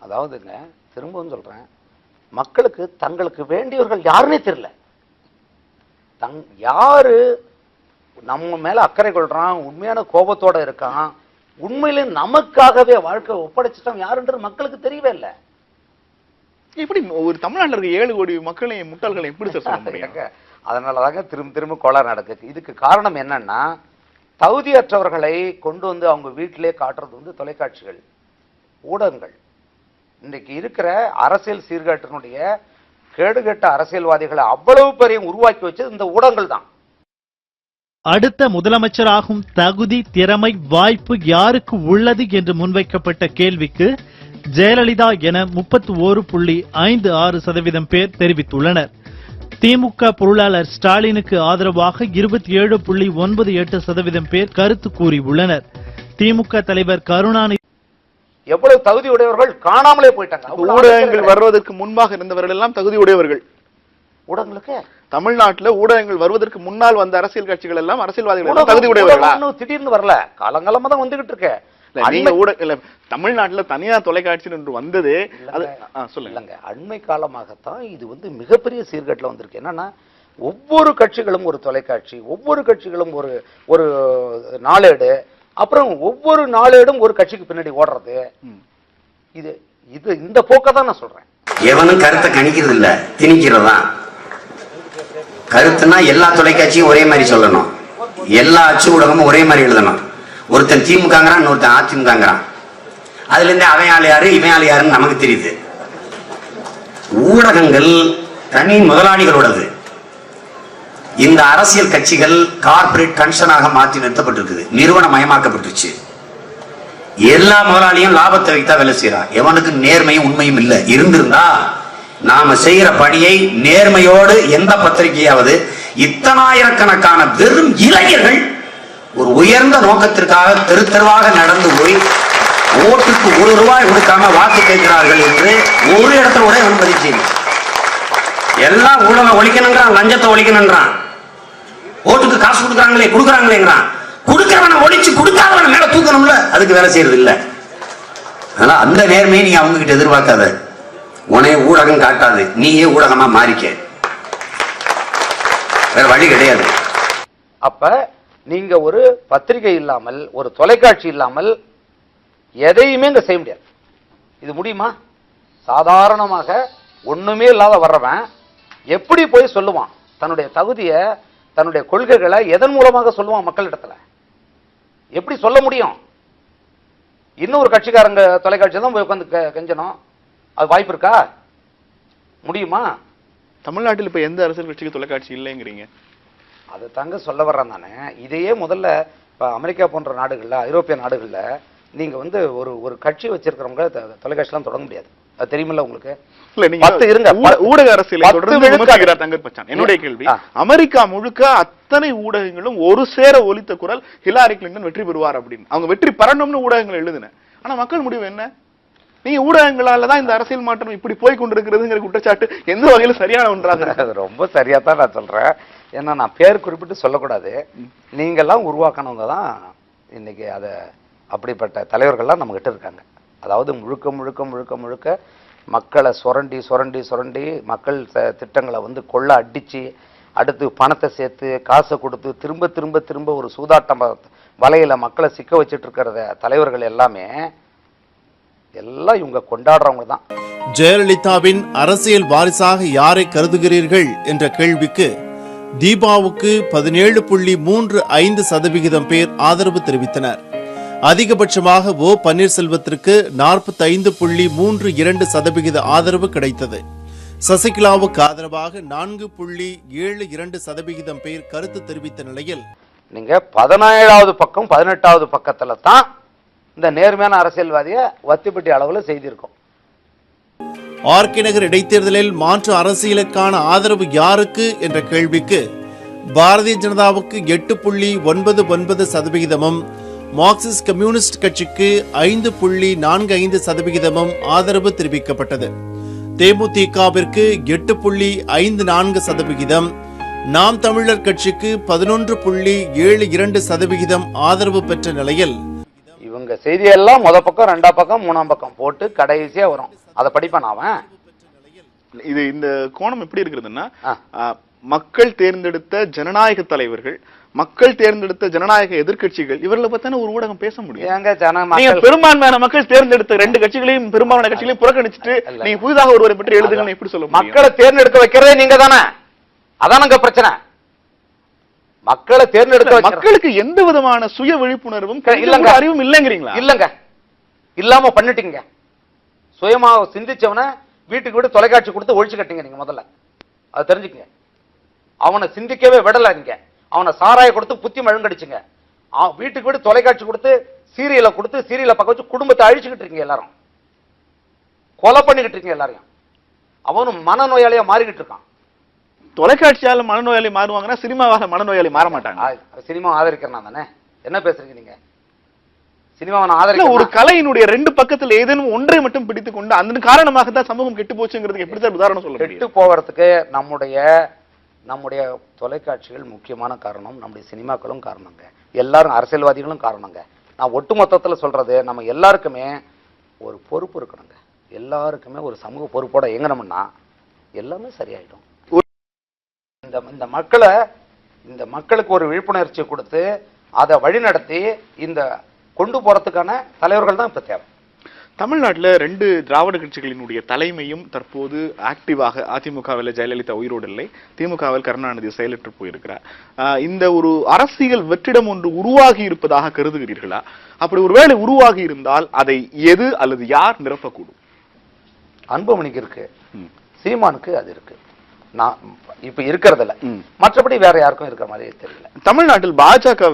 அதாவதுங்க திரும்பவும் சொல்றேன், மக்களுக்கு தங்களுக்கு வேண்டியவர்கள் யாருன்னே தெரியல. யாரு நம்ம மேல அக்கறை கொள்றான், உண்மையான கோபத்தோட இருக்கான், உண்மையிலே நமக்காகவே வாழ்க்கை ஒப்படைச்சிட்டான் யாருன்றது மக்களுக்கு தெரியவே இல்லை. இப்படி ஒரு தமிழ்நாட்டில் இருக்க 7 கோடி மக்களையும் முட்டாள்களை எப்படி சொல்ல முடியும்? அதனாலதாங்க திரும்ப திரும்ப கோளாறு நடக்குது. இதுக்கு காரணம் என்னன்னா, தகுதியற்றவர்களை கொண்டு வந்து அவங்க வீட்டிலே காட்டுறது வந்து தொலைக்காட்சிகள், ஊடகங்கள். இன்றைக்கு இருக்கிற அரசியல் சீர்கேட்டினுடைய கேடுகெட்ட அரசியல்வாதிகளை அவ்வளவு பெரிய உருவாக்கி வச்சது இந்த ஊடகங்கள் தான். அடுத்த முதலமைச்சராகும் தகுதி, திறமை, வாய்ப்பு யாருக்கு உள்ளது என்று முன்வைக்கப்பட்ட கேள்விக்கு ஜெயலலிதா என 31.56% பேர் தெரிவித்துள்ளனர். திமுக பொருளாளர் ஸ்டாலினுக்கு ஆதரவாக 27.98% பேர் கருத்து கூறியுள்ளனர். திமுக தலைவர் கருணாநிதி எவ்வளவு தகுதியுடையவர்கள் காணாமலே போயிட்டாங்க. ஊடகங்கள் வருவதற்கு முன்பாக இருந்தவர்கள் எல்லாம் தகுதியுடையவர்கள். ஊடகங்களுக்கு தமிழ்நாட்டில் ஊடகங்கள் வருவதற்கு முன்னால் வந்த அரசியல் கட்சிகள் எல்லாம் அரசியல்வாதிகள் தகுதியுடையவர்களா? திடீர்னு வரல, காலங்காலமா தான் வந்துகிட்டு இருக்கு. தமிழ்நாட்டில் தனியார் தொலைக்காட்சி என்று வந்தது சொல்லுங்க. அண்மை காலமாகத்தான் இது வந்து மிகப்பெரிய சீர்கேட்டில் வந்திருக்கு. என்னன்னா, ஒவ்வொரு கட்சிகளும் ஒரு தொலைக்காட்சி, ஒவ்வொரு கட்சிகளும் ஒரு நாளேடு, அப்புறம் ஒவ்வொரு நாளேடும் ஒரு கட்சிக்கு பின்னாடி ஓடுறது. இந்த போக்க தான் நான் சொல்றேன். எவனும் கருத்தை கணிக்கிறது இல்ல, திணிக்கிறதா. கருத்துனா எல்லா தொலைக்காட்சியும் ஒரே மாதிரி சொல்லணும், எல்லா அச்சு ஊடகமும் ஒரே மாதிரி எழுதணும். ஒருத்தன் திமுகங்கிறான், இன்னொருத்தன் அதிமுகங்கிறான். அதுல இருந்து அவன் ஆள் யாரு இவன் ஆள் யாருன்னு நமக்கு தெரியுது. ஊடகங்கள் தனி முதலாளிகளோடது. இந்த அரசியல் கட்சிகள் கார்பரேட் கன்சர்னாக மாற்றி நிறுத்தப்பட்டிருக்குது, நிறுவனமயமாக்கப்பட்டுருச்சு. எல்லா முதலாளியும் லாபத்தை வைத்தா வேலை செய்யறான். எவனுக்கு நேர்மையும் உண்மையும் இல்லை. இருந்திருந்தா நாம செய்யற பணியை நேர்மையோடு எந்த பத்திரிகையாவது இத்தனாயிரக்கணக்கான வெறும் இளைஞர்கள் ஒரு உயர்ந்த நோக்கத்திற்காக தெரு தெருவாக நடந்து போய் ஓட்டுக்கு ₹1 கொடுக்காம வாக்கு கேட்கிறார்கள் என்று ஒரு இடத்துல கூட பதிச்சு. எல்லாம் ஊழலை ஒழிக்கணுங்கிறான், லஞ்சத்தை ஒழிக்கணுங்கிறான், ஓட்டுக்கு காசு கொடுக்குறாங்களேங்கிறான். கொடுக்கிறவனை ஒழிச்சு கொடுக்காதவனை மேல தூக்கணும்ல, அதுக்கு வேலை செய்யறது இல்ல. அதனால அந்த நேர்மையை நீ அவங்க கிட்ட எதிர்பார்க்காத. உனைய ஊடகம் காட்டாது, நீயே ஊடகமா மாறிக்க, வேற வழி கிடையாது. அப்ப நீங்க ஒரு பத்திரிகை இல்லாமல், ஒரு தொலைக்காட்சி இல்லாமல் எதையுமே இங்க செய்ய முடியாது. இது முடியுமா? சாதாரணமாக ஒண்ணுமே இல்லாத வர்றவன் எப்படி போய் சொல்லுவான் தன்னுடைய தகுதியை, தன்னுடைய கொள்கைகளை எதன் மூலமாக சொல்லுவான் மக்களிடத்துல? எப்படி சொல்ல முடியும்? இன்னொரு கட்சிக்காரங்க தொலைக்காட்சி தான் போய் உட்காந்து கெஞ்சணும். அது வாய்ப்பு இருக்கா? முடியுமா? தமிழ்நாட்டில் இப்ப எந்த அரசியல் கட்சிக்கு தொலைக்காட்சி இல்லைங்கிறீங்க? அது தாங்க சொல்ல வர்றேன் தானே. இதையே முதல்ல இப்ப அமெரிக்கா போன்ற நாடுகள்ல, ஐரோப்பிய நாடுகள்ல நீங்க வந்து ஒரு கட்சி வச்சிருக்கிறவங்க தொலைக்காட்சிலாம் தொடங்க முடியாது. அது தெரியுமில்ல உங்களுக்கு? ஊடக அரசியலை என்னுடைய கேள்வி, அமெரிக்கா முழுக்க அத்தனை ஊடகங்களும் ஒரு சேர ஒலித்த குரல் ஹிலாரி கிளின்டன் வெற்றி பெறுவார் அப்படின்னு. அவங்க வெற்றி பெறணும்னு ஊடகங்கள் எழுதுன. ஆனா மக்கள் முடிவு என்ன? நீங்க ஊடகங்களால தான் இந்த அரசியல் மாற்றம் இப்படி போய் கொண்டிருக்கிறதுங்கிற குற்றச்சாட்டு எந்த வகையில சரியான ஒன்றாக? ரொம்ப சரியா தான் நான் சொல்றேன். ஏன்னா நான் பேர் குறிப்பிட்டு சொல்லக்கூடாது. நீங்கெல்லாம் உருவாக்கணவங்க தான் இன்னைக்கு அத அப்படிப்பட்ட தலைவர்கள்லாம் நம்ம கிட்ட இருக்காங்க. அதாவது முழுக்க முழுக்க முழுக்க முழுக்க மக்களை சுரண்டி சுரண்டி சுரண்டி மக்கள் திட்டங்களை வந்து கொள்ள அடிச்சு, அடுத்து பணத்தை சேர்த்து காசை கொடுத்து திரும்ப திரும்ப திரும்ப ஒரு சூதாட்டம் வலையில மக்களை சிக்க வச்சுட்டு இருக்கிற தலைவர்கள் எல்லாமே எல்லாம் இவங்க கொண்டாடுறவங்க தான். ஜெயலலிதாவின் அரசியல் வாரிசாக யாரை கருதுகிறீர்கள் என்ற கேள்விக்கு தீபாவுக்கு 17.35% பேர் ஆதரவு தெரிவித்தனர். அதிகபட்சமாக ஓ பன்னீர்செல்வத்திற்கு 45.32% ஆதரவு கிடைத்தது. சசிகலாவுக்கு ஆதரவாக 4.72% பேர் கருத்து தெரிவித்த நிலையில் நீங்க 17வது பக்கம் 18வது பக்கத்துல தான் இந்த நேர்மையான அரசியல்வாதியை வத்திப்பட்டி அளவுல செய்திருக்கோம். ஆர்கே நகர் இடைத்தேர்தலில் மாற்று அரசியலுக்கான ஆதரவு யாருக்கு என்ற கேள்விக்கு பாரதிய ஜனதாவுக்கு 8.99%, மார்க்சிஸ்ட் கம்யூனிஸ்ட் கட்சிக்கு 5.45% ஆதரவு தெரிவிக்கப்பட்டது. தேமுதிகவிற்கு 8.54%, நாம் தமிழர் கட்சிக்கு 11.72% ஆதரவு பெற்ற நிலையில் இவங்க செய்தியெல்லாம் முத பக்கம், 2ஆம் பக்கம், 3ஆம் பக்கம் போட்டு கடைசியா வரும். அதை படிப்பான் அவன். இது இந்த கோணம் எப்படி இருக்கிறதுன்னா, மக்கள் தேர்ந்தெடுத்த ஜனநாயக தலைவர்கள், மக்கள் தேர்ந்தெடுத்த ஜனநாயக எதிர்க்கட்சிகள், இவர்களை பத்தான ஒரு ஊடகம் பேச முடியும். நீங்க பெரும்பான்மையான மக்கள் தேர்ந்தெடுத்த 2 கட்சிகளையும் பெரும்பாலான கட்சிகளையும் புறக்கணிச்சுட்டு நீங்க புதிதாக ஒருவரை பற்றி எழுதுங்கன்னு எப்படி சொல்ல முடியும்? மக்களை தேர்ந்தெடுக்க வைக்கிறதே நீங்க தானே. அதானங்க பிரச்சனை. மக்களை தேர்ந்தெடுக்க மக்களுக்கு எந்த விதமான சுய விழிப்புணர்வும் அறிவும் இல்லைங்கிறீங்களா? இல்லங்க, இல்லாம பண்ணிட்டீங்க. சுயமா சிந்திச்சவன வீட்டுக்கு வீடு தொலைக்காட்சி கொடுத்து ஒழிச்சு கட்டிங்க நீங்க. முதல்ல அதை தெரிஞ்சுக்கங்க. அவனை சிந்திக்கவே விடல நீங்க. அவனை சாராய கொடுத்து புத்தி மழுங்கடிச்சுங்க. வீட்டுக்கு வீடு தொலைக்காட்சி கொடுத்து சீரியலை பக்கம் வச்சு குடும்பத்தை அழிச்சுக்கிட்டு இருக்கீங்க. எல்லாரும் கொலை பண்ணிக்கிட்டு இருக்கீங்க எல்லாரையும். அவனும் மனநோயாளியா மாறிக்கிட்டு இருக்கான். தொலைக்காட்சியால மனநோயாளி மாறுவாங்கன்னா சினிமாவால மனநோயாளி மாற மாட்டாங்க. சினிமா ஆதரிக்கிறேன் தானே. என்ன பேசுறீங்க நீங்க? சினிமாவை ஆதரிக்க ஒரு கலையினுடைய 2 பக்கத்துல ஏதேனும் ஒன்றை மட்டும் பிடித்துக் கொண்டு அதன் காரணமாக தான் சமூகம் கெட்டு போச்சுங்கிறதுக்கு எப்படி சார் உதாரணம் சொல்ல முடியும்? கெட்டு போவதற்கு நம்முடைய தொலைக்காட்சிகள் முக்கியமான காரணம், நம்முடைய சினிமாக்களும் காரணங்க, எல்லாரும் அரசியல்வாதிகளும் காரணங்க. நான் ஒட்டுமொத்தத்துல சொல்றது, நம்ம எல்லாருக்குமே ஒரு பொறுப்பு இருக்கணுங்க. எல்லாருக்குமே ஒரு சமூக பொறுப்போட இயங்கணும்னா எல்லாமே சரியாயிடும். இந்த மக்களுக்கு ஒரு விழிப்புணர்ச்சி கொடுத்து அதை வழிநடத்தி இந்த கொண்டு போறதுக்கான தலைவர்கள் தான் இப்ப தேவை. தமிழ்நாட்டில் 2 திராவிட கட்சிகளினுடைய தலைமையும் தற்போது ஆக்டிவாக, அதிமுகவில் ஜெயலலிதா உயிரோடு இல்லை, திமுகவில் கருணாநிதி செயலற்று போயிருக்கிறார். இந்த ஒரு அரசியல் வெற்றிடம் ஒன்று உருவாகி இருப்பதாக கருதுகிறீர்களா? அப்படி ஒருவேளை உருவாகி இருந்தால் அதை எது அல்லது யார் நிரப்பக்கூடும்? அன்புமணிக்கு இருக்கு, சீமானுக்கு அது இருக்கு. நான் இப்ப இருக்கிறதுல மற்றபடி வேற யாருக்கும் இருக்கிற மாதிரி தெரியல. தமிழ்நாட்டில் பாஜக